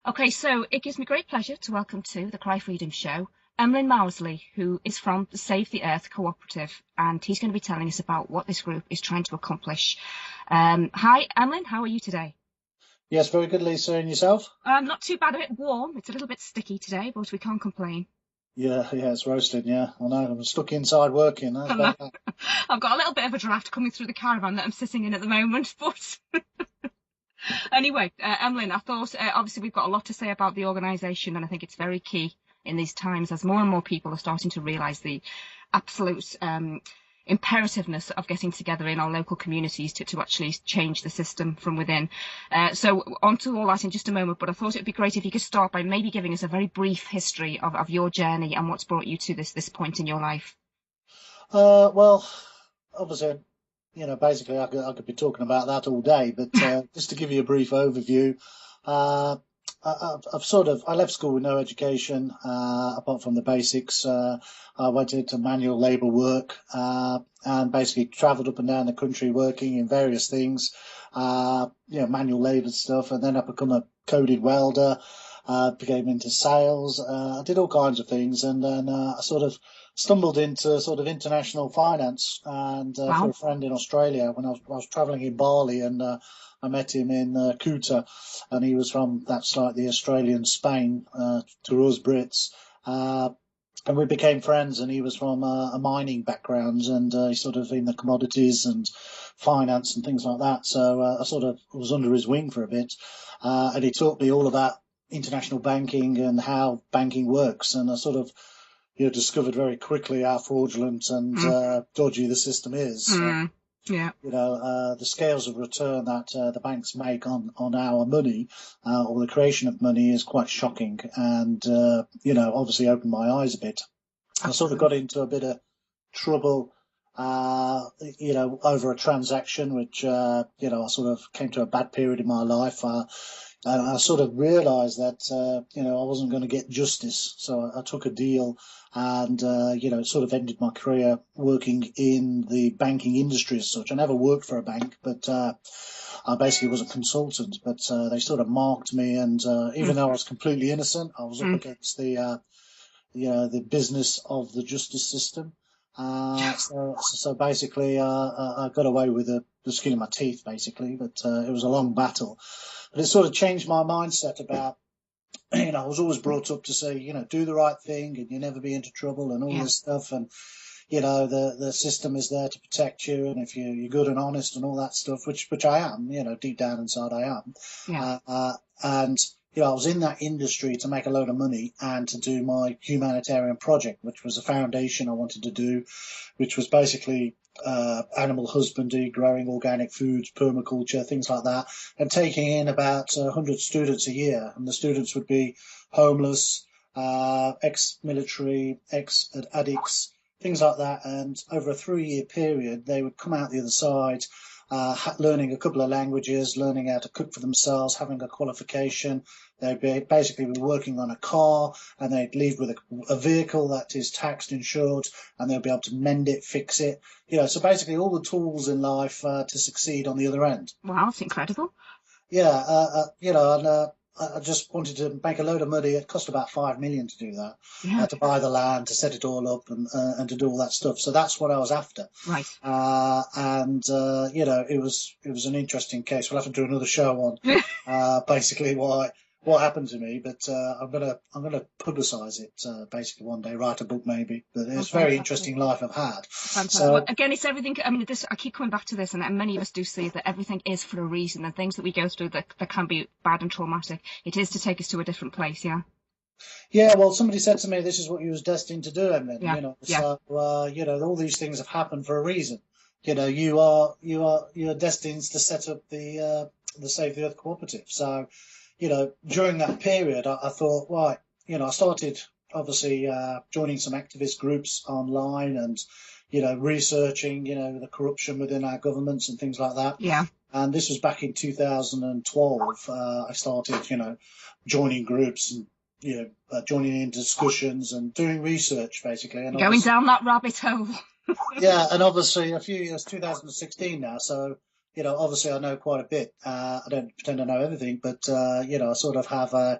Okay, so it gives me great pleasure to welcome to the Cry Freedom Show Emlyn Mousley, who is from the Save the Earth Cooperative, and he's going to be telling us about what this group is trying to accomplish. Hi, Emlyn, how are you today? Yes, very good, Lisa. And yourself? Not too bad, a bit warm. It's a little bit sticky today, but we can't complain. Yeah, it's roasting. Yeah, I know. I'm stuck inside working. That's And about uh, that. I've got a little bit of a draft coming through the caravan that I'm sitting in at the moment, but anyway, Emlyn, I thought obviously we've got a lot to say about the organisation, and I think it's very key in these times as more and more people are starting to realise the absolute imperativeness of getting together in our local communities to actually change the system from within. So on to all that in just a moment, but I thought it would be great if you could start by maybe giving us a very brief history of your journey and what's brought you to this point in your life. Well, obviously, basically, I could be talking about that all day. But just to give you a brief overview, uh, I left school with no education apart from the basics. I went into manual labour work and basically travelled up and down the country working in various things, manual labour stuff, and then I become a coded welder. Became into sales. I did all kinds of things, and then I sort of stumbled into sort of international finance and through Wow. a friend in Australia when I was traveling in Bali, and I met him in Kuta, and he was from that's like the Australian Spain to us Brits. And we became friends, and he was from a mining background, and he's sort of in the commodities and finance and things like that. So I sort of was under his wing for a bit, and he taught me all about international banking and how banking works. And I sort of discovered very quickly how fraudulent and Mm, dodgy the system is. mm, yeah. The scales of return that the banks make on our money or the creation of money is quite shocking, and obviously opened my eyes a bit. I sort of Absolutely. got into a bit of trouble, over a transaction, which I sort of came to a bad period in my life. And I sort of realised that I wasn't going to get justice, so I took a deal, and it sort of ended my career working in the banking industry as such. I never worked for a bank, but I basically was a consultant. But they sort of marked me, and Mm, even though I was completely innocent, I was up mm. against the business of the justice system. So basically, I got away with the skin of my teeth, basically. But it was a long battle. But it sort of changed my mindset about, I was always brought up to say, do the right thing and you never be into trouble and all Yeah, this stuff. And, the system is there to protect you. And if you're good and honest and all that stuff, which I am, deep down inside I am. yeah. And, I was in that industry to make a load of money and to do my humanitarian project, which was a foundation I wanted to do, which was basically animal husbandry, growing organic foods, permaculture, things like that, and taking in about 100 students a year. And the students would be homeless, ex-military, ex-addicts, things like that. And over a 3-year period, they would come out the other side, learning a couple of languages, learning how to cook for themselves, having a qualification. They'd basically be working on a car, and they'd leave with a vehicle that is taxed, insured, and they'll be able to mend it, fix it. So basically all the tools in life to succeed on the other end. Wow, that's incredible. Yeah, and I just wanted to make a load of money. It cost about 5 million to do that, Yeah, to buy the land, to set it all up, and to do all that stuff. So that's what I was after. right. And it was an interesting case. We'll have to do another show on basically what happened to me, but I'm gonna publicise it basically one day, write a book maybe. But Oh, it's a very fantastic. interesting life I've had. Fantastic. Well, So again, it's everything. I mean, this, I keep coming back to this, and many of us do see that everything is for a reason, and things that we go through that can be bad and traumatic, it is to take us to a different place. Yeah. yeah, well, somebody said to me, "This is what you was destined to do," and then Yeah. Yeah. so all these things have happened for a reason. You are destined to set up the Save the Earth cooperative. So during that period, I thought, right, I started obviously joining some activist groups online and, researching, the corruption within our governments and things like that. Yeah. And this was back in 2012. I started, joining groups and, joining in discussions and doing research basically. And Going obviously, down that rabbit hole. yeah, and obviously a few years, 2016 now. So obviously I know quite a bit. I don't pretend I know everything, but I sort of have an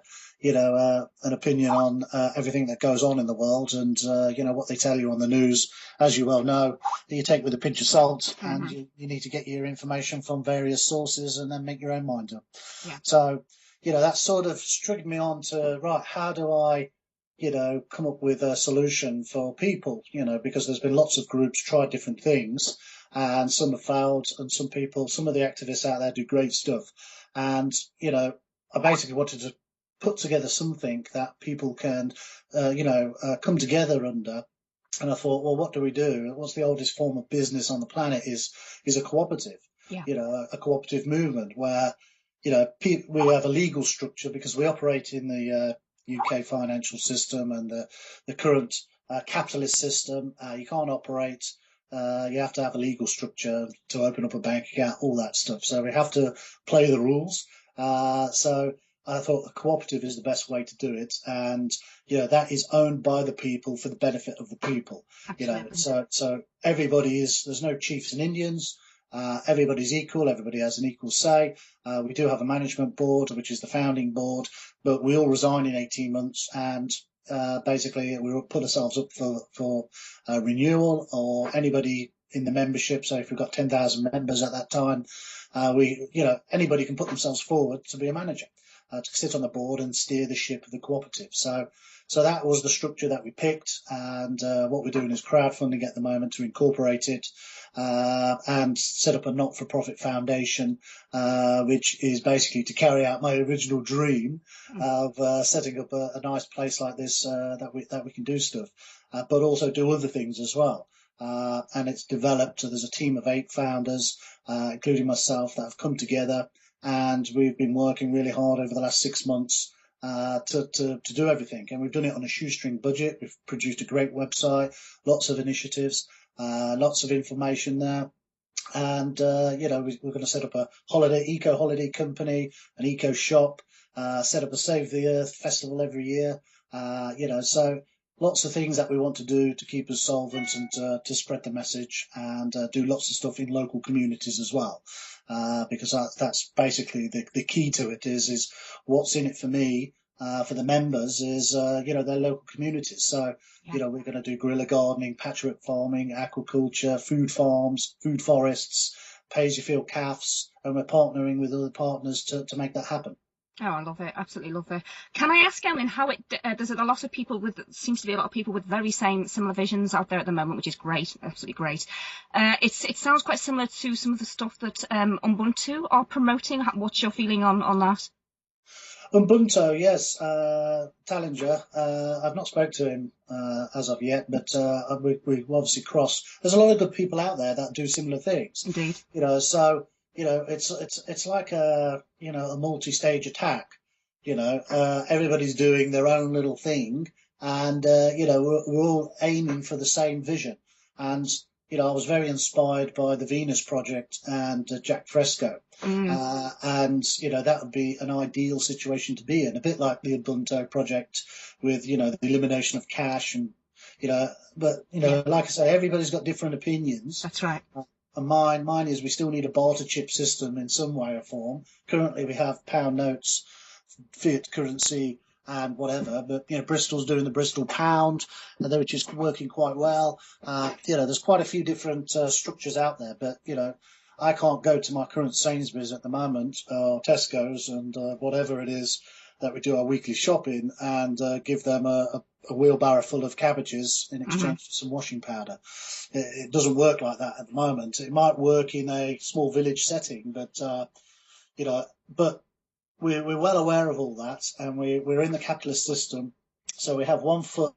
opinion on everything that goes on in the world, and what they tell you on the news, as you well know, you take with a pinch of salt, and Hmm. you need to get your information from various sources, and then make your own mind up. Yeah. So, that sort of triggered me on to, right, how do I, come up with a solution for people, because there's been lots of groups try different things, and some have failed, and some of the activists out there do great stuff. And, I basically wanted to put together something that people can, come together under. And I thought, well, what do we do? What's the oldest form of business on the planet is a cooperative, Yeah. a cooperative movement where, we have a legal structure because we operate in the UK financial system and the current capitalist system. You can't operate. You have to have a legal structure to open up a bank account, all that stuff. So we have to play the rules. So I thought a cooperative is the best way to do it, and that is owned by the people for the benefit of the people. Absolutely. So there's no chiefs and Indians. Everybody's equal. Everybody has an equal say. We do have a management board, which is the founding board, but we all resign in 18 months, and basically we will put ourselves up for renewal, or anybody in the membership. So if we've got 10,000 members at that time, anybody can put themselves forward to be a manager, to sit on the board and steer the ship of the cooperative. So that was the structure that we picked, and what we're doing is crowdfunding at the moment to incorporate it, and set up a not-for-profit foundation, which is basically to carry out my original dream of setting up a nice place like this, that we can do stuff, but also do other things as well. And it's developed. So there's a team of 8 founders, including myself, that have come together, and we've been working really hard over the last 6 months to do everything. And we've done it on a shoestring budget. We've produced a great website, lots of initiatives, lots of information there. And, we're going to set up a eco holiday company, an eco shop, set up a Save the Earth festival every year. So lots of things that we want to do to keep us solvent and to spread the message, and do lots of stuff in local communities as well. Because that's basically the key to it is what's in it for me, for the members is, their local communities. So, Yeah. we're going to do guerrilla gardening, patchwork farming, aquaculture, food farms, food forests, pay-as-you-feel calves, and we're partnering with other partners to make that happen. Oh, I love it. Absolutely love it. Can I ask, Ellen, how there's a lot of people seems to be a lot of people with very similar visions out there at the moment, which is great, absolutely great. It sounds quite similar to some of the stuff that Ubuntu are promoting. What's your feeling on that? Ubuntu, yes, Tallinger. I've not spoke to him as of yet, but we obviously cross. There's a lot of good people out there that do similar things, Indeed. So it's like a multi-stage attack. Everybody's doing their own little thing, and we're all aiming for the same vision. And I was very inspired by the Venus Project and Jack Fresco. And that would be an ideal situation to be in, a bit like the Ubuntu project with the elimination of cash, and but Yeah. like I say, everybody's got different opinions. That's right. And mine is we still need a barter chip system in some way or form. Currently, we have pound notes, fiat currency, and whatever. But Bristol's doing the Bristol pound, which is working quite well. There's quite a few different structures out there, but I can't go to my current Sainsbury's at the moment, or Tesco's, and whatever it is that we do our weekly shopping, and give them a wheelbarrow full of cabbages in exchange for some washing powder. It doesn't work like that at the moment. It might work in a small village setting, but but we're well aware of all that, and we're in the capitalist system, so we have 1 foot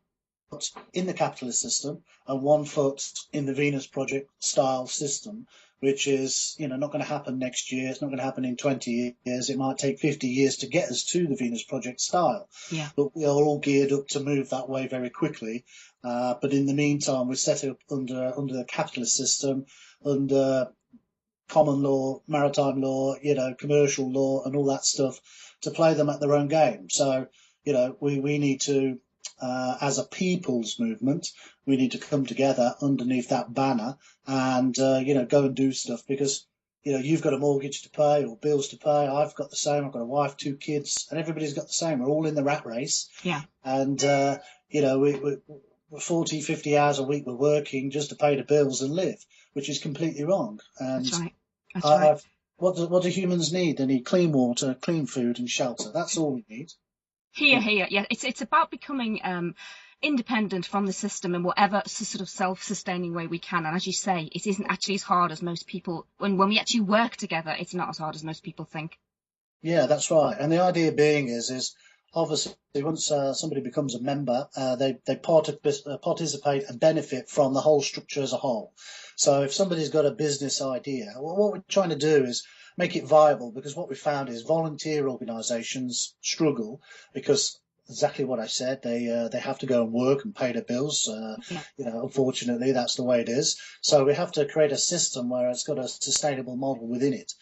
in the capitalist system and 1 foot in the Venus Project style system, which is not going to happen next year. It's not going to happen in 20 years. It might take 50 years to get us to the Venus Project style. Yeah. But we are all geared up to move that way very quickly. But in the meantime, we're set up under the capitalist system, under common law, maritime law, commercial law, and all that stuff, to play them at their own game. So, we need to, as a people's movement, we need to come together underneath that banner, and go and do stuff, because you've got a mortgage to pay or bills to pay. I've got the same. I've got a wife, 2 kids, and everybody's got the same. We're all in the rat race. Yeah. And, we're 40, 50 hours a week we're working just to pay the bills and live, which is completely wrong. And That's right. That's right. what do humans need? They need clean water, clean food, and shelter. That's all we need. Here. Yeah, it's about becoming independent from the system in whatever sort of self-sustaining way we can. And as you say, it isn't actually as hard as most people. When we actually work together, it's not as hard as most people think. Yeah, that's right. And the idea being is obviously once somebody becomes a member, they participate and benefit from the whole structure as a whole. So if somebody's got a business idea, well, what we're trying to do is make it viable, because what we found is volunteer organisations struggle because exactly what I said. They have to go and work and pay their bills. Yeah. Unfortunately, that's the way it is. So we have to create a system where it's got a sustainable model within it.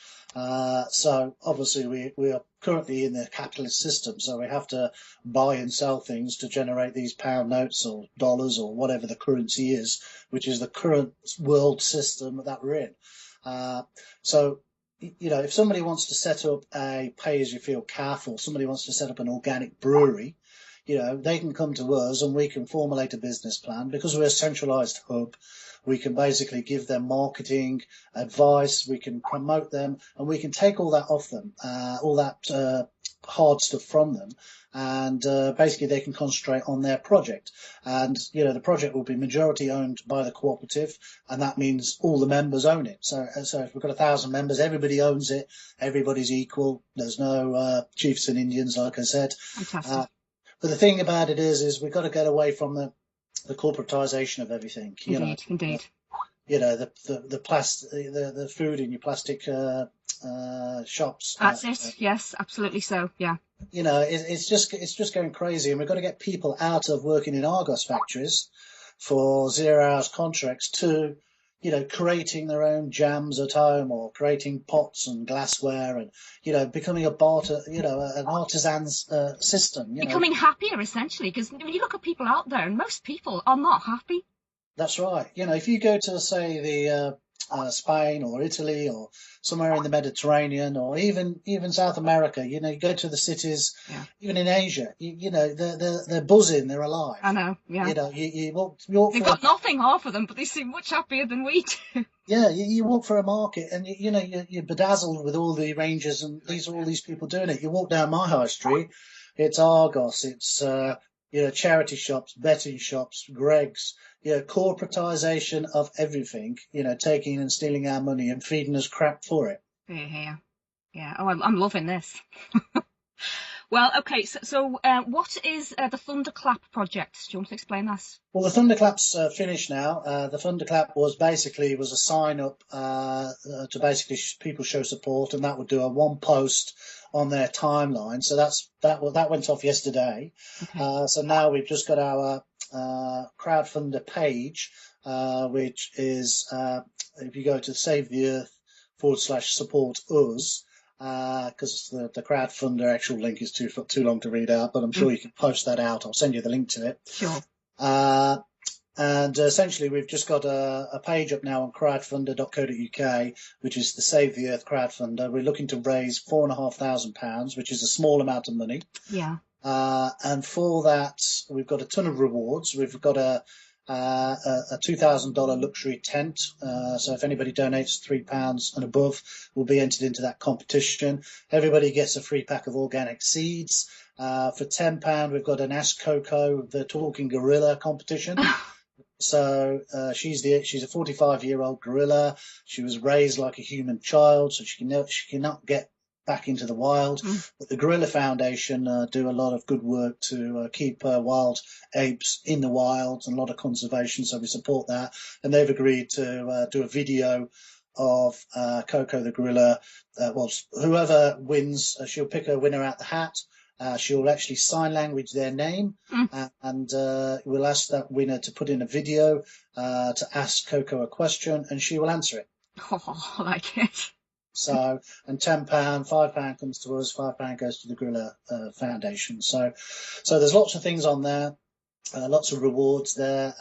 So obviously we are currently in the capitalist system, so we have to buy and sell things to generate these pound notes or dollars or whatever the currency is, which is the current world system that we're in. So if somebody wants to set up a pay-as-you-feel calf, or somebody wants to set up an organic brewery, they can come to us and we can formulate a business plan. Because we're a centralized hub, we can basically give them marketing advice, we can promote them, and we can take all that off them, all that hard stuff from them, and basically they can concentrate on their project. And the project will be majority owned by the cooperative, and that means all the members own it. So if we've got 1,000 members, everybody owns it, everybody's equal, there's no chiefs and Indians, like I said. Fantastic. But the thing about it is we've got to get away from the corporatization of everything. Indeed. The food in your plastic shops. That's it. Yes, absolutely so. Yeah. It's just going crazy, and we've got to get people out of working in Argos factories for 0 hours contracts to creating their own jams at home, or creating pots and glassware, and becoming a barter, an artisan's system. Becoming happier, essentially, because when you look at people out there, and most people are not happy. That's right. If you go to, say, the Spain or Italy or somewhere in the Mediterranean, or even South America, you go to the cities, even in Asia, they're buzzing, they're alive. I know, yeah. You walk They've got nothing, half of them, but they seem much happier than we do. Yeah, you walk for a market, and you're bedazzled with all the ranges, and all these people doing it. You walk down my high street, it's Argos, it's charity shops, betting shops, Greggs, corporatization of everything, taking and stealing our money and feeding us crap for it. Yeah. Oh, I'm loving this. Well, okay, so what is the Thunderclap project? Do you want to explain that? Well, the Thunderclap's finished now. The Thunderclap was a sign up to basically people show support, and that would do a one post on their timeline. So that went off yesterday. Okay. So now we've just got our crowdfunder page, which is if you go to Save the Earth /support us. Because the crowdfunder actual link is too long to read out, but I'm sure you can post that out. I'll send you the link to it. Sure. And essentially, we've just got a page up now on crowdfunder.co.uk, which is the Save the Earth crowdfunder. We're looking to raise £4,500, which is a small amount of money. Yeah. And for that, we've got a ton of rewards. We've got a $2,000 luxury tent. So if anybody donates £3 and above, will be entered into that competition. Everybody gets a free pack of organic seeds. For £10, we've got an Ask Coco, the Talking Gorilla competition. So she's a 45-year-old gorilla. She was raised like a human child, so she cannot get back into the wild. But the Gorilla Foundation do a lot of good work to keep wild apes in the wild, and a lot of conservation, so we support that. And they've agreed to do a video of Coco the gorilla. Well, whoever wins, she'll pick a winner out the hat. She'll actually sign language their name, and we'll ask that winner to put in a video to ask Coco a question, and she will answer it. Oh, I like it. So, and £10, £5 comes to us, £5 goes to the Gorilla Foundation. So there's lots of things on there, lots of rewards there,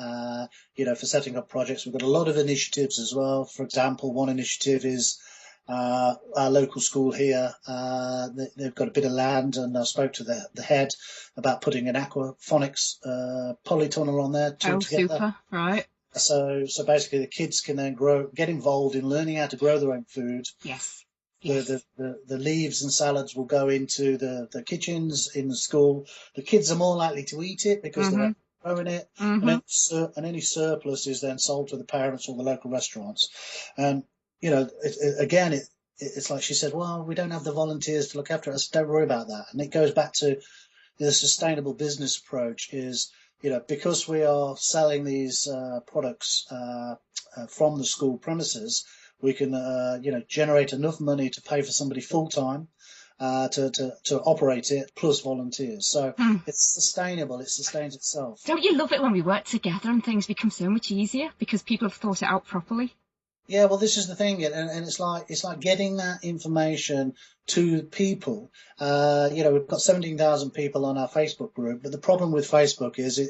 for setting up projects. We've got a lot of initiatives as well. For example, one initiative is Our local school here, they've got a bit of land, and I spoke to the head about putting an aquaponics polytunnel on there Oh, to get that. super. Right. So basically, the kids can then get involved in learning how to grow their own food. Yes. The, the leaves and salads will go into the kitchens in the school. The kids are more likely to eat it because they're growing it, and any surplus is then sold to the parents or the local restaurants. And it's like she said, well, we don't have the volunteers to look after it. I said, don't worry about that. And it goes back to the sustainable business approach is, because we are selling these products from the school premises, we can, generate enough money to pay for somebody full time to operate it, plus volunteers. So it's sustainable. It sustains itself. Don't you love it when we work together and things become so much easier because people have thought it out properly? Yeah, well, this is the thing, and it's like getting that information to people. We've got 17,000 people on our Facebook group, but the problem with Facebook is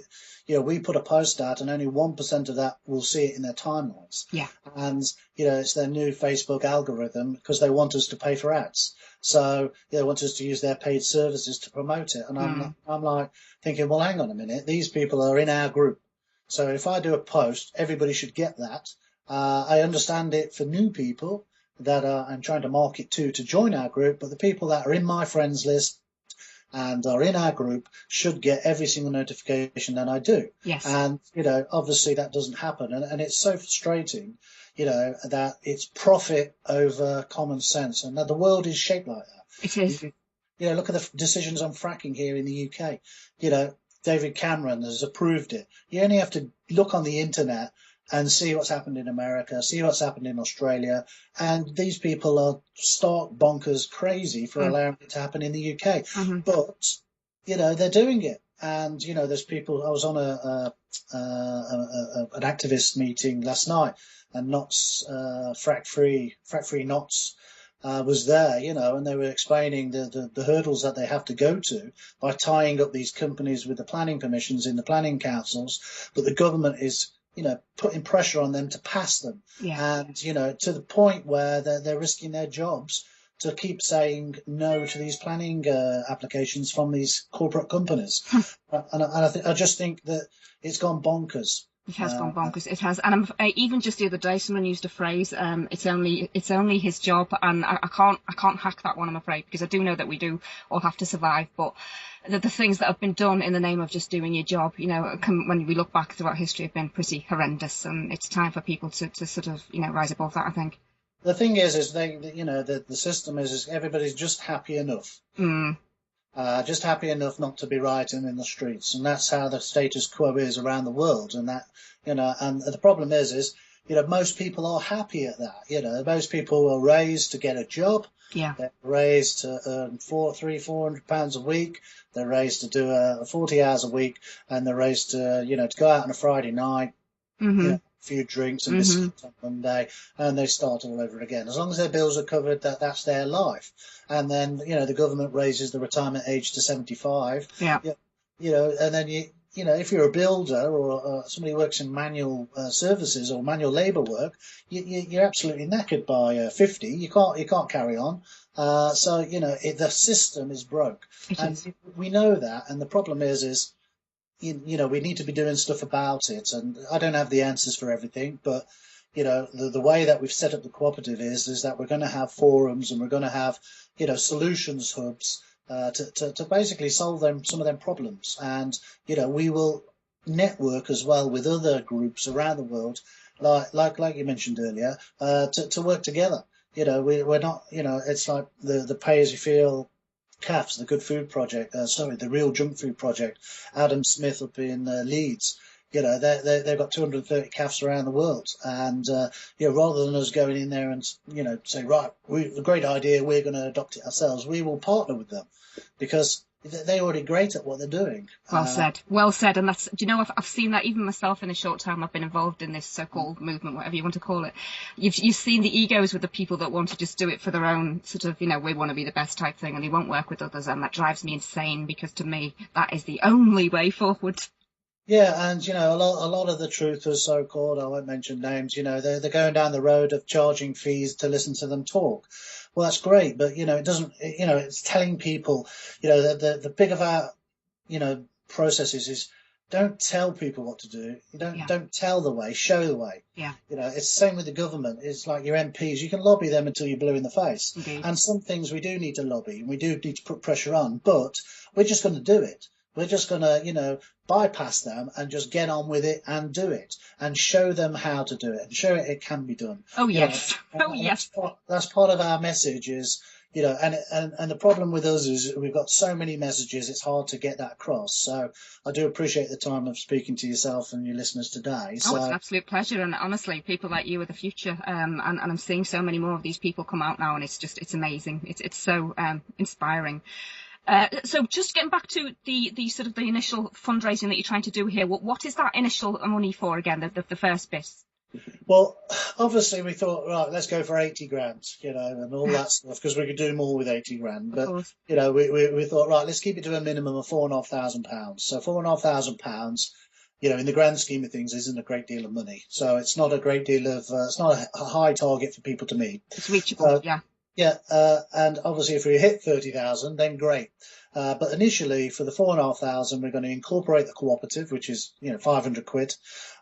we put a post out and only 1% of that will see it in their timelines. Yeah. And, it's their new Facebook algorithm because they want us to pay for ads. So they want us to use their paid services to promote it. And I'm like thinking, well, hang on a minute. These people are in our group. So if I do a post, everybody should get that. I understand it for new people that I'm trying to market to join our group, but the people that are in my friends list and are in our group should get every single notification that I do. Yes. And, obviously that doesn't happen. And it's so frustrating, that it's profit over common sense. And that the world is shaped like that. It is. Look at the decisions on fracking here in the UK. David Cameron has approved it. You only have to look on the internet and see what's happened in America, see what's happened in Australia. And these people are stark bonkers crazy for allowing it to happen in the UK. But, they're doing it. And, there's people, I was on an activist meeting last night, and Knots, Frack Free Knots, was there, and they were explaining the hurdles that they have to go to by tying up these companies with the planning permissions in the planning councils. But the government is, putting pressure on them to pass them. Yeah. And, to the point where they're risking their jobs to keep saying no to these planning applications from these corporate companies. And I just think that it's gone bonkers. It has gone bonkers. It has, and even just the other day, someone used a phrase. It's only his job, and I can't hack that one, I'm afraid, because I do know that we do all have to survive. But the things that have been done in the name of just doing your job, when we look back throughout history, have been pretty horrendous, and it's time for people to sort of rise above that, I think. The thing is the system is everybody's just happy enough. Just happy enough not to be rioting in the streets, and that's how the status quo is around the world. And that, and the problem is, most people are happy at that. Most people are raised to get a job. Yeah. They're raised to earn £400 a week. They're raised to do 40 hours a week, and they're raised to, to go out on a Friday night, a few drinks and biscuits on Monday, and they start all over again. As long as their bills are covered, that's their life. And then, the government raises the retirement age to 75. Yeah. And then if you're a builder or somebody who works in manual services or manual labour work, you're absolutely knackered by 50. You can't carry on. So the system is broke, we know that. And the problem is we need to be doing stuff about it. And I don't have the answers for everything, but the way that we've set up the cooperative is that we're going to have forums, and we're going to have solutions hubs to basically solve some of them problems. And we will network as well with other groups around the world, like you mentioned earlier, to work together. We're not, it's like the pay as you feel CAFs, the Good Food Project, the Real Junk Food Project, Adam Smith up in Leeds. They've got 230 CAFs around the world, and rather than us going in there and say, right, a great idea, we're going to adopt it ourselves, we will partner with them because they're already great at what they're doing. Well said. And that's, I've seen that even myself in the short time I've been involved in this so-called movement, whatever you want to call it. You've seen the egos with the people that want to just do it for their own sort of, we want to be the best type thing, and they won't work with others. And that drives me insane, because to me, that is the only way forward. Yeah, and a lot of the truthers, so-called, I won't mention names, they're going down the road of charging fees to listen to them talk. Well, that's great, but it doesn't, it's telling people, the big of our, processes is don't tell people what to do. You don't Yeah, don't tell the way, show the way. yeah, It's the same with the government. It's like your MPs. You can lobby them until you're blue in the face. indeed. And some things we do need to lobby and we do need to put pressure on, but we're just going to do it. We're just going to, bypass them and just get on with it and do it and show them how to do it and show it can be done. Oh You know, yes, oh and yes. that's part of our message is, and the problem with us is we've got so many messages, it's hard to get that across. So I do appreciate the time of speaking to yourself and your listeners today. Oh, it's an So absolute pleasure, and honestly, people like you are the future. And I'm seeing so many more of these people come out now, and it's amazing. It's so inspiring. So just getting back to the sort of the initial fundraising that you're trying to do here, what is that initial money for again? The first bit. Well, obviously we thought, right, let's go for 80 grand, and all that stuff, because we could do more with 80 grand. Of But, course. we thought, right, let's keep it to a minimum of £4,500. So £4,500, in the grand scheme of things, isn't a great deal of money. So it's not a great deal of, it's not a high target for people to meet. It's reachable. So, Yeah. yeah, and obviously if we hit 30,000, then great. But initially, for the 4,500, we're going to incorporate the cooperative, which is 500 quid.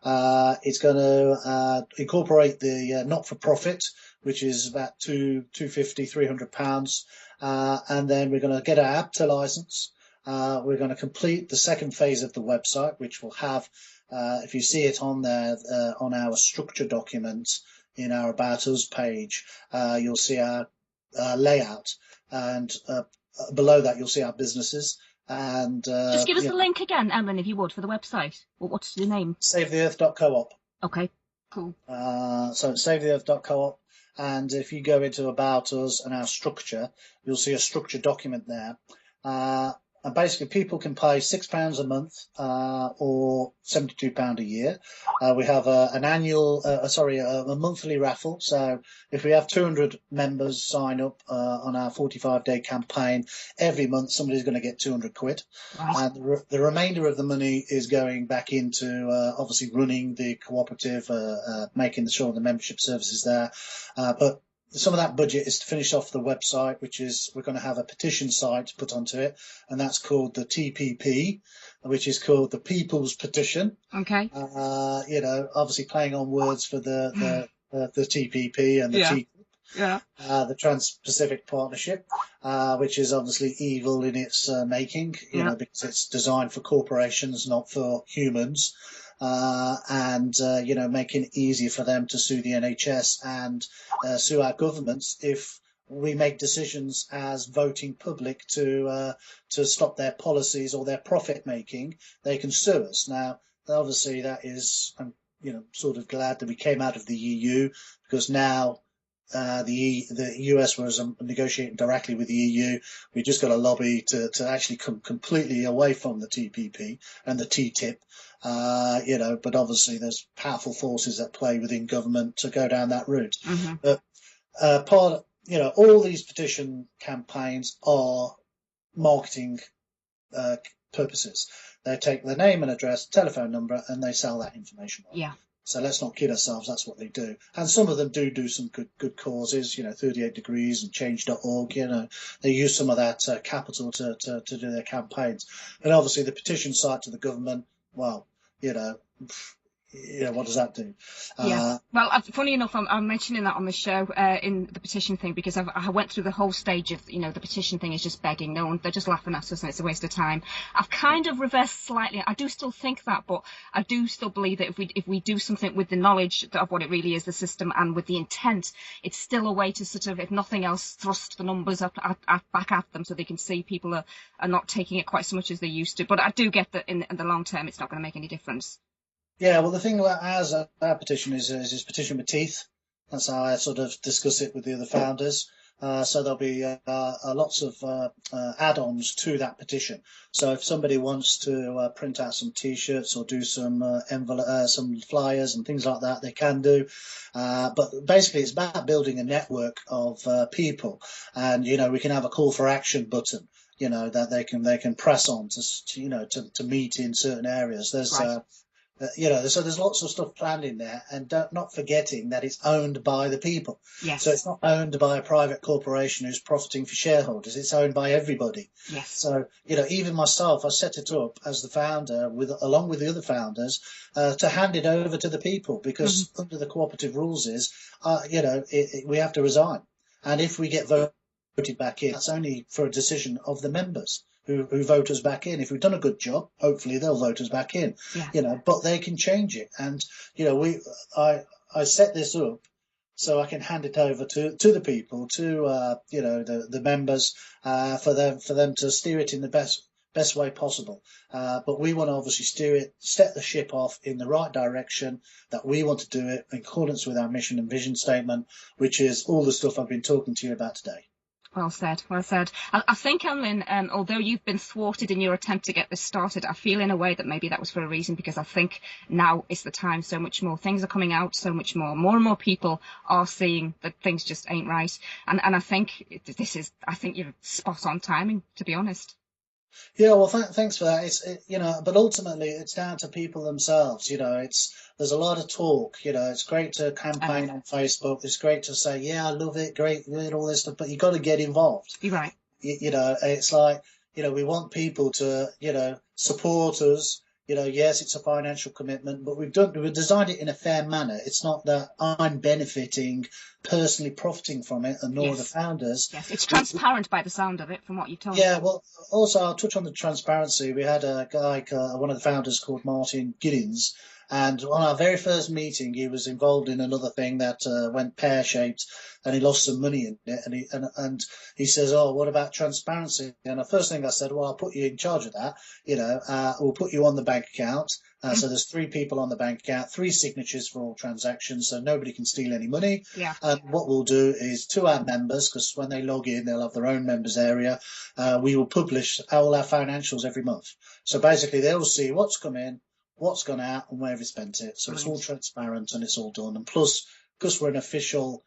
It's going to incorporate the not-for-profit, which is about 250, £300, and then we're going to get our APTA license. We're going to complete the second phase of the website, which will have, if you see it on there, on our structure document in our About Us page, you'll see our layout, and below that you'll see our businesses, and Just give us the link again, Ellen, if you would, for the website. What's the name? savetheearth.coop. Okay. Cool. So savetheearth.coop, and if you go into About Us and our structure, you'll see a structure document there. And basically, people can pay £6 a month or £72 a year. We have a monthly raffle. So if we have 200 members sign up on our 45-day campaign, every month somebody's going to get 200 quid. Right. And the remainder of the money is going back into obviously running the cooperative, making sure the membership service is there. But some of that budget is to finish off the website, which is we're going to have a petition site put onto it, and that's called the TPP, which is called the People's Petition. Okay. Obviously playing on words for the TPP and the Yeah. Yeah. The Trans-Pacific Partnership, which is obviously evil in its making, because it's designed for corporations, not for humans. And making it easier for them to sue the NHS and sue our governments if we make decisions as voting public to stop their policies or their profit making. They can sue us. Now, obviously, that is, I'm sort of glad that we came out of the EU, because now the US was negotiating directly with the EU. We just got a lobby to actually come completely away from the TPP and the TTIP. But obviously there's powerful forces at play within government to go down that route. Mm-hmm. But all these petition campaigns are marketing purposes. They take the name and address, telephone number, and they sell that information on. Yeah. So let's not kid ourselves. That's what they do. And some of them do some good causes, 38 Degrees and Change.org, they use some of that capital to do their campaigns. And obviously the petition side to the government, well, what does that do? Yeah. Well, funny enough, I'm mentioning that on the show in the petition thing, because I went through the whole stage of, the petition thing is just begging. No one, they're just laughing at us and it's a waste of time. I've kind of reversed slightly. I do still think that, but I do still believe that if we do something with the knowledge of what it really is, the system, and with the intent, it's still a way to sort of, if nothing else, thrust the numbers up back at them so they can see people are not taking it quite so much as they used to. But I do get that in the long term, it's not going to make any difference. Yeah, well, the thing about our petition is petition with teeth. That's how I sort of discuss it with the other founders. So there'll be lots of add-ons to that petition. So if somebody wants to print out some T-shirts or do some some flyers and things like that, they can do. But basically, it's about building a network of people, and we can have a call for action button. That they can press on to meet in certain areas. There's Right. so there's lots of stuff planned in there, and not forgetting that it's owned by the people. So Yes. it's not owned by a private corporation who's profiting for shareholders. It's owned by everybody. Yes. So, even myself, I set it up as the founder along with the other founders, to hand it over to the people, because under the cooperative rules we have to resign. And if we get voted back in, that's only for a decision of the members who vote us back in. If we've done a good job, hopefully they'll vote us back in. Yeah. But they can change it. And I set this up so I can hand it over to the people, to the members, for them to steer it in the best way possible. But we want to obviously set the ship off in the right direction, that we want to do it in accordance with our mission and vision statement, which is all the stuff I've been talking to you about today. Well said, well said. I think, Emlyn, although you've been thwarted in your attempt to get this started, I feel in a way that maybe that was for a reason, because I think now is the time. So much more things are coming out, so much more and more people are seeing that things just ain't right. And I think I think you're spot on timing, to be honest. Yeah, well, thanks for that. But ultimately it's down to people themselves. There's a lot of talk. It's great to campaign on Facebook. It's great to say, yeah, I love it, great, all this stuff, but you got to get involved. You're right. It's like, we want people to, support us. Yes, it's a financial commitment, but we've designed it in a fair manner. It's not that I'm benefiting, personally profiting from it, and nor the founders. Yes, it's transparent by the sound of it, from what you told me. Yeah, well, also I'll touch on the transparency. We had a guy, one of the founders, called Martin Giddins, and on our very first meeting, he was involved in another thing that went pear-shaped, and he lost some money in it. And he says, "Oh, what about transparency?" And the first thing I said, "Well, I'll put you in charge of that. We'll put you on the bank account." So there's 3 people on the bank account, 3 signatures for all transactions, so nobody can steal any money. Yeah. And what we'll do is, to our members, because when they log in, they'll have their own members area, we will publish all our financials every month. So basically, they'll see what's come in, what's gone out, and where we spent it. So it's all transparent and it's all done. And plus, because we're an official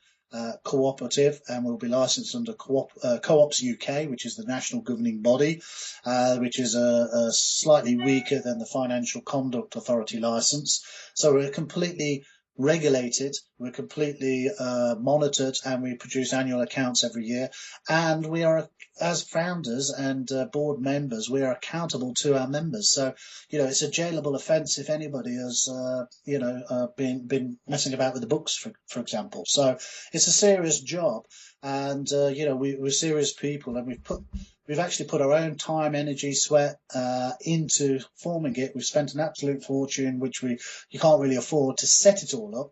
cooperative, and we'll be licensed under Co-ops UK, which is the national governing body, which is slightly weaker than the Financial Conduct Authority license. So we're completely regulated, we're completely monitored, and we produce annual accounts every year. And we are, as founders and board members, we are accountable to our members. So, it's a jailable offence if anybody has, been messing about with the books, for example. So it's a serious job, and we're serious people, and we've actually put our own time, energy, sweat into forming it. We've spent an absolute fortune, which you can't really afford to set it all up.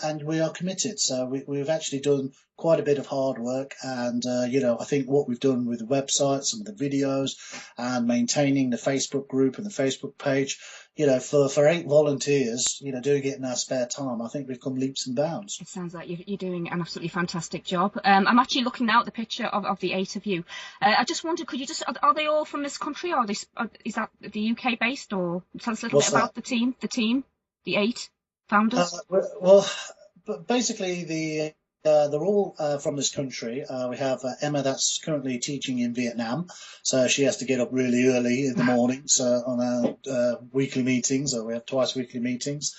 And we are committed. So we've actually done quite a bit of hard work. And, I think what we've done with the website, some of the videos, and maintaining the Facebook group and the Facebook page, for 8 volunteers, doing it in our spare time, I think we've come leaps and bounds. It sounds like you're doing an absolutely fantastic job. I'm actually looking now at the picture of the 8 of you. I just wondered, could you are they all from this country, or is that the UK based, or tell us a little bit about the team, the 8 founders? But basically they're all from this country. We have Emma, that's currently teaching in Vietnam, so she has to get up really early in the mornings on our weekly meetings, or we have twice weekly meetings.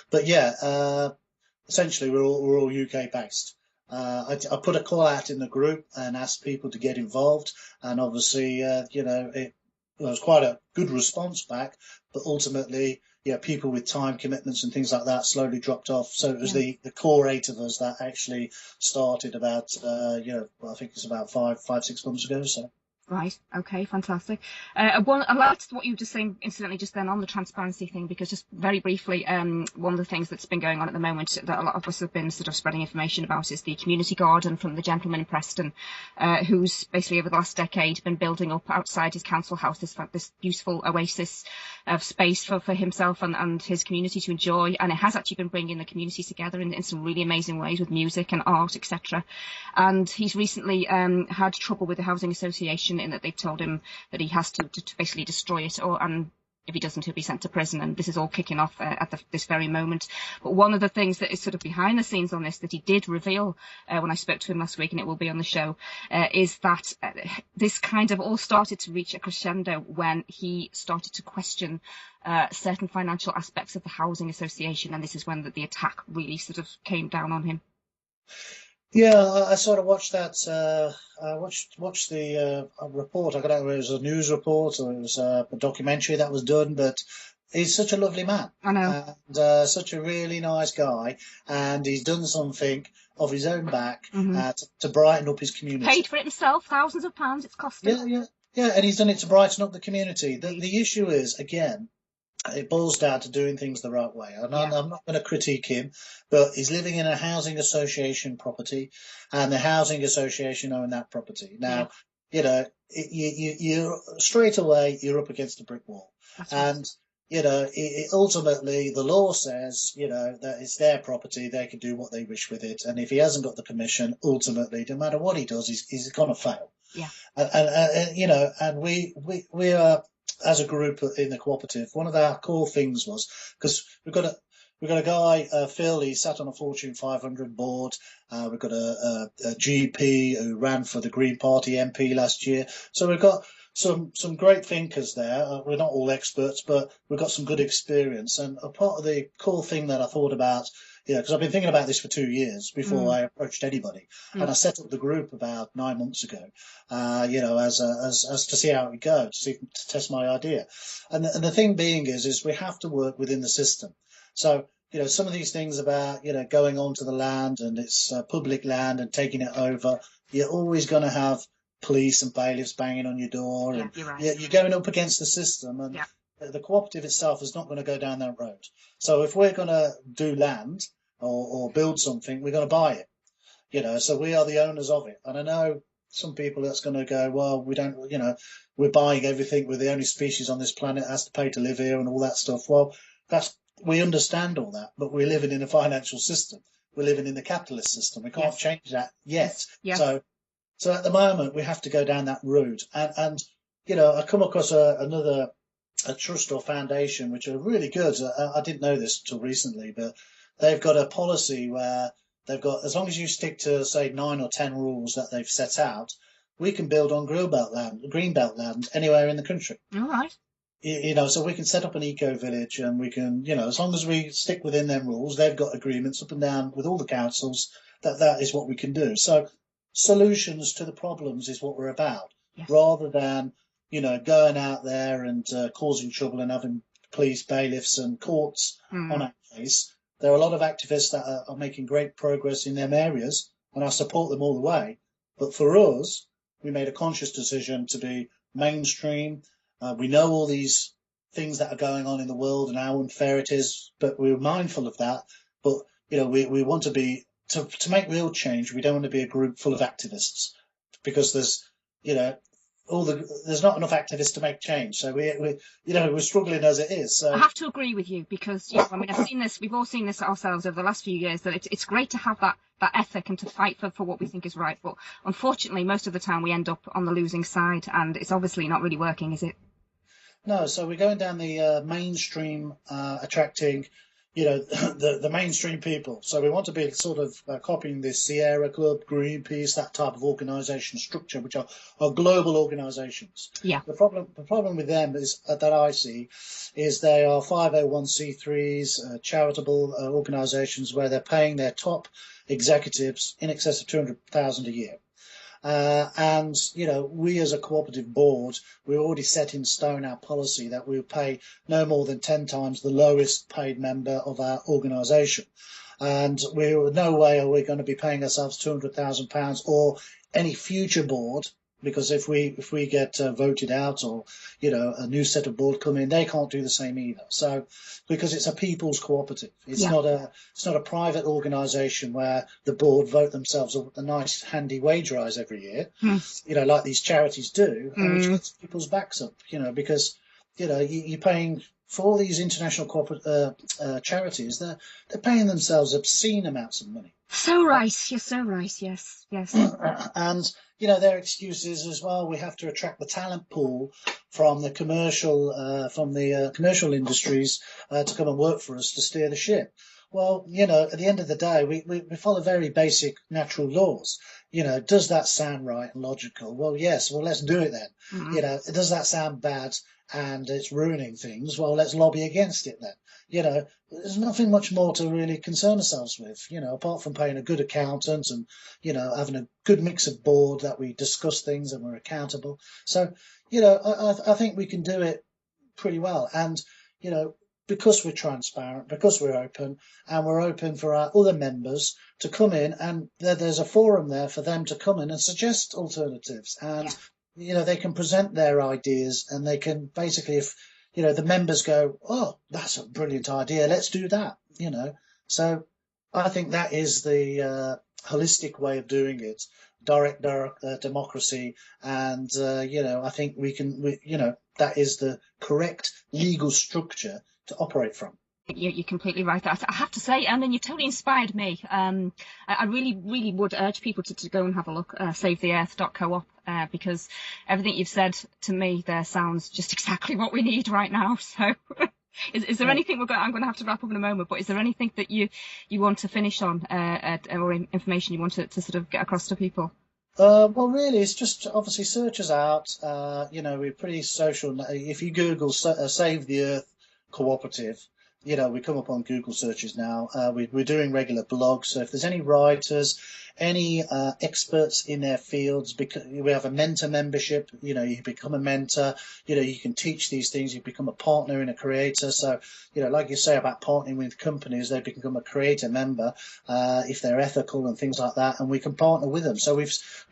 But yeah, essentially we're all UK based. I put a call out in the group and asked people to get involved, and obviously, it was quite a good response back, but ultimately, people with time commitments and things like that slowly dropped off. So it was the core 8 of us that actually started about, I think it's about 5-6 months ago. So. Right. Okay. Fantastic. I liked what you were just saying, incidentally, just then on the transparency thing, because just very briefly, one of the things that's been going on at the moment that a lot of us have been sort of spreading information about is the community garden from the gentleman in Preston, who's basically over the last decade been building up outside his council house this beautiful oasis of space for himself and his community to enjoy, and it has actually been bringing the community together in some really amazing ways with music and art, etc. And he's recently had trouble with the housing association in that they've told him that he has to basically destroy it, and if he doesn't, he'll be sent to prison. And this is all kicking off at this very moment. But one of the things that is sort of behind the scenes on this that he did reveal when I spoke to him last week, and it will be on the show, is that this kind of all started to reach a crescendo when he started to question certain financial aspects of the housing association, and this is when the attack really sort of came down on him. Yeah, I sort of watched that. I watched the report. I don't know whether it was a news report or it was a documentary that was done, but he's such a lovely man. I know. And such a really nice guy, and he's done something of his own back to brighten up his community. Paid for it himself, thousands of pounds it's cost him. Yeah, and he's done it to brighten up the community. The issue is, again, it boils down to doing things the right way. And I'm not going to critique him, but he's living in a housing association property, and the housing association own that property. Now, you straight away you're up against a brick wall. That's and right. Ultimately the law says, that it's their property, they can do what they wish with it, and if he hasn't got the permission, ultimately, no matter what he does, he's going to fail. Yeah. And we are, as a group in the cooperative, one of our core things was, because we've got a guy, Phil, he sat on a Fortune 500 board. We've got a GP who ran for the Green Party MP last year. So we've got some great thinkers there. We're not all experts, but we've got some good experience. And a part of the core thing that I thought about, because I've been thinking about this for 2 years before I approached anybody, and I set up the group about 9 months ago, as to see how it would go, to test my idea. And the thing being is we have to work within the system. So, some of these things about, going onto the land and it's public land and taking it over, you're always going to have police and bailiffs banging on your door. And you're right. You're going up against the system, and the cooperative itself is not going to go down that road. So if we're going to do land or build something, we're going to buy it, so we are the owners of it. And I know some people that's going to go, well, we don't, we're buying everything. We're the only species on this planet that has to pay to live here and all that stuff. Well, we understand all that, but we're living in a financial system. We're living in the capitalist system. We can't change that yet. Yes. So at the moment, we have to go down that route. And I come across a trust or foundation, which are really good. I didn't know this until recently, but they've got a policy where they've got, as long as you stick to, say, 9 or 10 rules that they've set out, we can build on greenbelt land anywhere in the country. All right. So we can set up an eco village, and we can, as long as we stick within them rules, they've got agreements up and down with all the councils that is what we can do. So solutions to the problems is what we're about, rather than, going out there and causing trouble and having police, bailiffs and courts on our case. There are a lot of activists that are making great progress in them areas, and I support them all the way. But for us, we made a conscious decision to be mainstream. We know all these things that are going on in the world and how unfair it is, but we're mindful of that. But, we want to be, to make real change, we don't want to be a group full of activists, because there's not enough activists to make change. So we're struggling as it is. So I have to agree with you, because I've seen this. We've all seen this ourselves over the last few years. That it's great to have that ethic and to fight for what we think is right. But unfortunately, most of the time we end up on the losing side, and it's obviously not really working, is it? No. So we're going down the mainstream, attracting, the mainstream people. So we want to be sort of copying this Sierra Club, Greenpeace, that type of organisation structure, which are global organisations. Yeah. The problem with them is that I see is they are 501c3s, charitable organisations, where they're paying their top executives in excess of 200,000 a year. And, we as a cooperative board, we already set in stone our policy that we will pay no more than 10 times the lowest paid member of our organisation. And no way are we going to be paying ourselves £200,000, or any future board because if we get voted out, or a new set of board come in, they can't do the same either. So because it's a people's cooperative, it's not a private organisation where the board vote themselves a nice handy wage rise every year, like these charities do, which gets people's backs up, because you're paying for all these international corporate charities. They're paying themselves obscene amounts of money. So right, you're so right. Yes. And their excuse is as well, we have to attract the talent pool from the commercial industries to come and work for us to steer the ship. Well, at the end of the day, we follow very basic natural laws. Does that sound right and logical? Well, yes. Well, let's do it then. Does that sound bad and it's ruining things? Well, let's lobby against it then. There's nothing much more to really concern ourselves with, apart from paying a good accountant and, having a good mix of board that we discuss things and we're accountable. So, I think we can do it pretty well. And, because we're transparent, because we're open, and we're open for our other members to come in, and there's a forum there for them to come in and suggest alternatives. And, they can present their ideas, and they can basically, if, the members go, oh, that's a brilliant idea, let's do that, So I think that is the holistic way of doing it, direct democracy. And, I think that is the correct legal structure to operate from. You're completely right. I have to say, and then you totally inspired me. I really, really would urge people to go and have a look, savetheearth.coop, because everything you've said to me there sounds just exactly what we need right now. So is there anything I'm going to have to wrap up in a moment, but is there anything that you want to finish on, or information you want to sort of get across to people? Well, really, it's just obviously search us out. We're pretty social. If you Google Save the Earth Cooperative, we come up on Google searches now. We're doing regular blogs. So if there's any writers, any experts in their fields, because we have a mentor membership, you become a mentor, you can teach these things, you become a partner in a creator. So, like you say about partnering with companies, they become a creator member, if they're ethical and things like that, and we can partner with them. So we've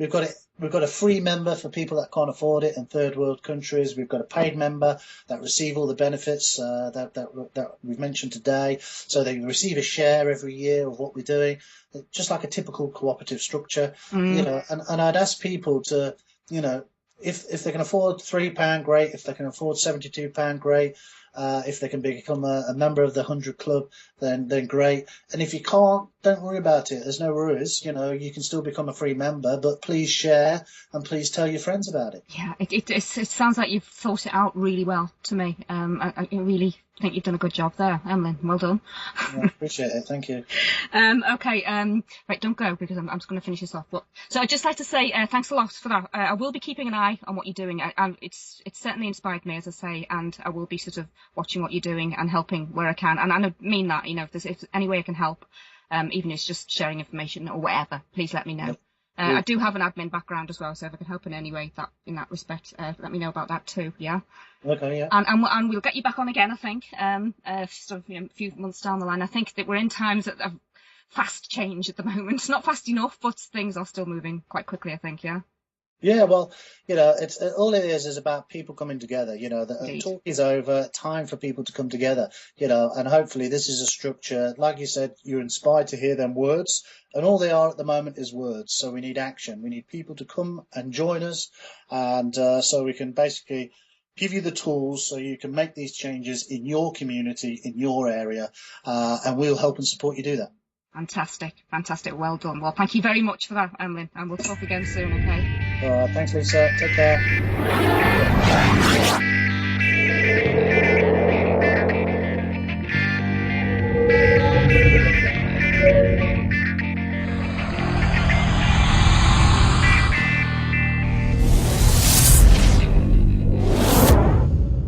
got a free member for people that can't afford it in third world countries. We've got a paid member that receive all the benefits that we've mentioned today. So they receive a share every year of what we're doing, just like a typical cooperative structure. And I'd ask people to, if they can afford £3, great. If they can afford £72, great. If they can become a member of the 100 Club, then great. And if you can't, don't worry about it. There's no worries. You can still become a free member, but please share and please tell your friends about it. Yeah, it sounds like you've thought it out really well to me. I really think you've done a good job there, Emlyn. Well done. Yeah, appreciate it. Thank you. Okay. Right, don't go, because I'm just going to finish this off. But so I'd just like to say thanks a lot for that. I will be keeping an eye on what you're doing. It's certainly inspired me, as I say, and I will be sort of watching what you're doing and helping where I can. And I mean that, if there's any way I can help, even if it's just sharing information or whatever, please let me know. I do have an admin background as well, so if I can help in any way in that respect, let me know about that too. Yeah. Okay. Yeah. And we'll get you back on again, I think. Sort of a few months down the line. I think that we're in times of fast change at the moment. Not fast enough, but things are still moving quite quickly, I think. Yeah. Yeah, well, it's all it is about people coming together. The talk is over. Time for people to come together. And hopefully this is a structure. Like you said, you're inspired to hear them words, and all they are at the moment is words. So we need action. We need people to come and join us, and so we can basically give you the tools so you can make these changes in your community, in your area, and we'll help and support you do that. Fantastic. Well done. Well, thank you very much for that, Emlyn, and we'll talk again soon, okay? All right, thanks, Lisa. Take care.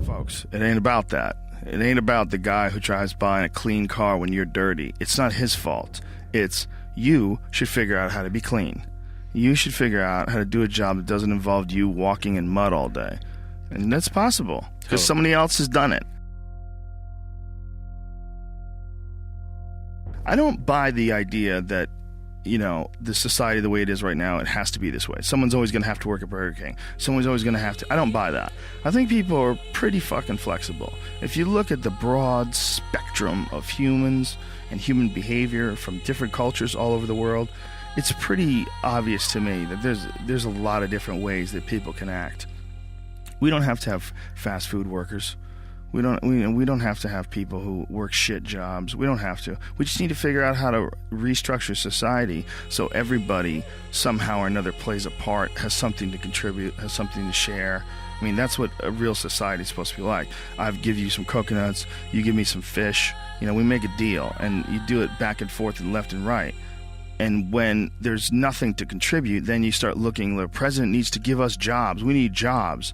Folks, it ain't about that. It ain't about the guy who tries buying a clean car when you're dirty. It's not his fault. It's you should figure out how to be clean. You should figure out how to do a job that doesn't involve you walking in mud all day. And that's possible, because somebody else has done it. I don't buy the idea that the society the way it is right now, it has to be this way. Someone's always going to have to work at Burger King. Someone's always going to have to. I don't buy that. I think people are pretty fucking flexible. If you look at the broad spectrum of humans and human behavior from different cultures all over the world, it's pretty obvious to me that there's a lot of different ways that people can act. We don't have to have fast food workers. We don't have to have people who work shit jobs. We don't have to. We just need to figure out how to restructure society so everybody somehow or another plays a part, has something to contribute, has something to share. I mean, that's what a real society is supposed to be like. I give you some coconuts, you give me some fish. We make a deal, and you do it back and forth and left and right. And when there's nothing to contribute, then you start looking, the president needs to give us jobs. We need jobs.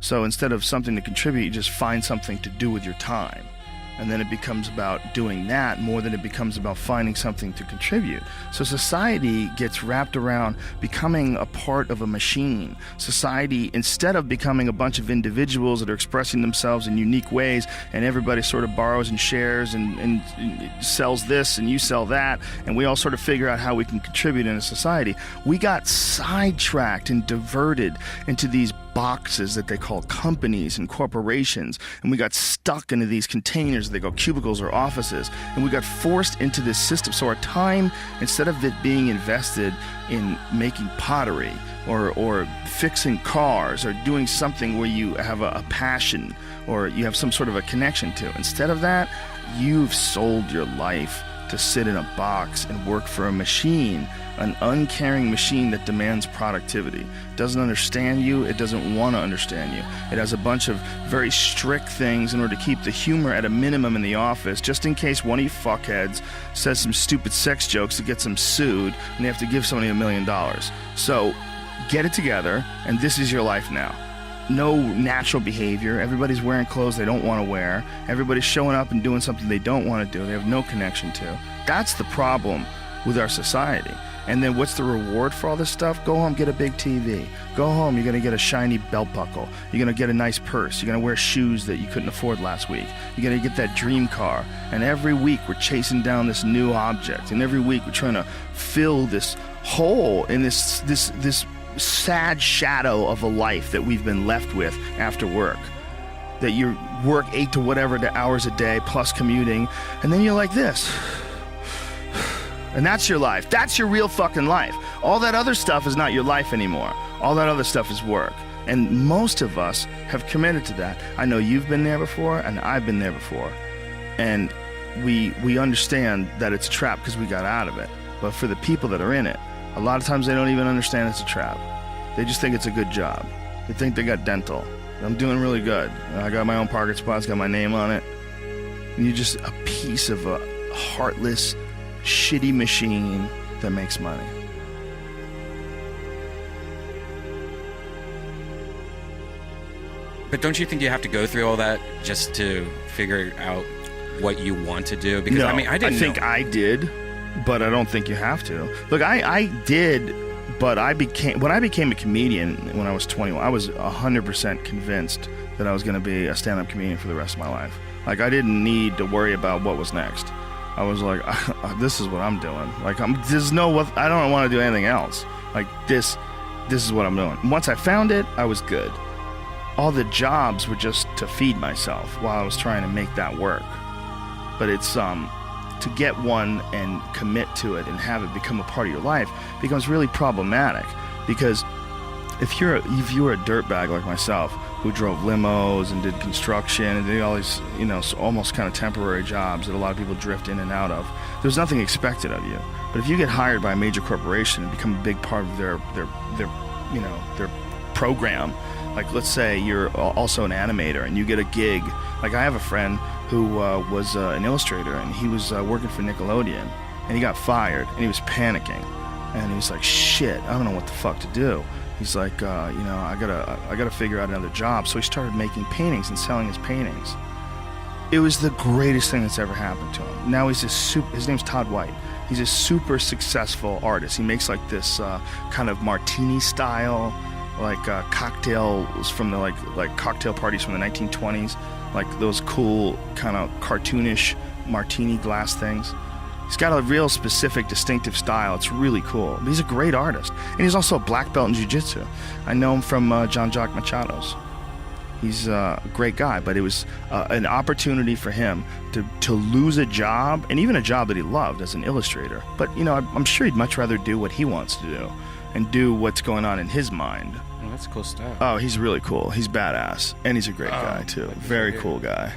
So instead of something to contribute, you just find something to do with your time. And then it becomes about doing that more than it becomes about finding something to contribute. So society gets wrapped around becoming a part of a machine. Society, instead of becoming a bunch of individuals that are expressing themselves in unique ways, and everybody sort of borrows and shares and sells this and you sell that, and we all sort of figure out how we can contribute in a society, we got sidetracked and diverted into these boxes that they call companies and corporations, and we got stuck into these containers that they call cubicles or offices, and we got forced into this system. So our time, instead of it being invested in making pottery or fixing cars or doing something where you have a passion or you have some sort of a connection to, instead of that, you've sold your life to sit in a box and work for a machine, an uncaring machine that demands productivity. It doesn't understand you. It doesn't want to understand you. It has a bunch of very strict things in order to keep the humor at a minimum in the office, just in case one of you fuckheads says some stupid sex jokes that gets them sued and they have to give somebody $1 million. So get it together, and this is your life now. No natural behavior. Everybody's wearing clothes they don't want to wear. Everybody's showing up and doing something they don't want to do. They have no connection to. That's the problem with our society. And then what's the reward for all this stuff? Go home, get a big TV. Go home, you're going to get a shiny belt buckle. You're going to get a nice purse. You're going to wear shoes that you couldn't afford last week. You're going to get that dream car. And every week we're chasing down this new object. And every week we're trying to fill this hole in this sad shadow of a life that we've been left with after work. That you work 8 to whatever hours a day plus commuting, and then you're like this. And that's your life. That's your real fucking life. All that other stuff is not your life anymore. All that other stuff is work. And most of us have committed to that. I know you've been there before, and I've been there before. And we understand that it's a trap because we got out of it. But for the people that are in it, a lot of times they don't even understand it's a trap. They just think it's a good job. They think they got dental. I'm doing really good. I got my own parking spots, got my name on it. And you're just a piece of a heartless, shitty machine that makes money. But don't you think you have to go through all that just to figure out what you want to do? Because no, I think know. I did, but I don't think you have to. Look, I did, but when I became a comedian when I was 21, I was 100% convinced that I was going to be a stand-up comedian for the rest of my life. Like, I didn't need to worry about what was next. I was like, this is what I'm doing. Like, I don't want to do anything else. Like, this is what I'm doing. Once I found it, I was good. All the jobs were just to feed myself while I was trying to make that work. But it's to get one and commit to it and have it become a part of your life becomes really problematic, because if you were a dirtbag like myself who drove limos and did construction and did all these almost kind of temporary jobs that a lot of people drift in and out of, there's nothing expected of you. But if you get hired by a major corporation and become a big part of their program, like let's say you're also an animator and you get a gig. Like I have a friend who was an illustrator, and he was working for Nickelodeon, and he got fired, and he was panicking, and he was like, shit, I don't know what the fuck to do. He's like, I gotta figure out another job. So he started making paintings and selling his paintings. It was the greatest thing that's ever happened to him. Now his name's Todd White. He's a super successful artist. He makes like this kind of martini style, like cocktails from the like cocktail parties from the 1920s, like those cool kind of cartoonish martini glass things. He's got a real specific, distinctive style. It's really cool. But he's a great artist. And he's also a black belt in jiu-jitsu. I know him from Jean-Jacques Machado's. He's a great guy, but it was an opportunity for him to lose a job, and even a job that he loved as an illustrator. But, you know, I'm sure he'd much rather do what he wants to do and do what's going on in his mind. Oh, that's cool stuff. Oh, he's really cool. He's badass. And he's a great guy, too. Very cool guy.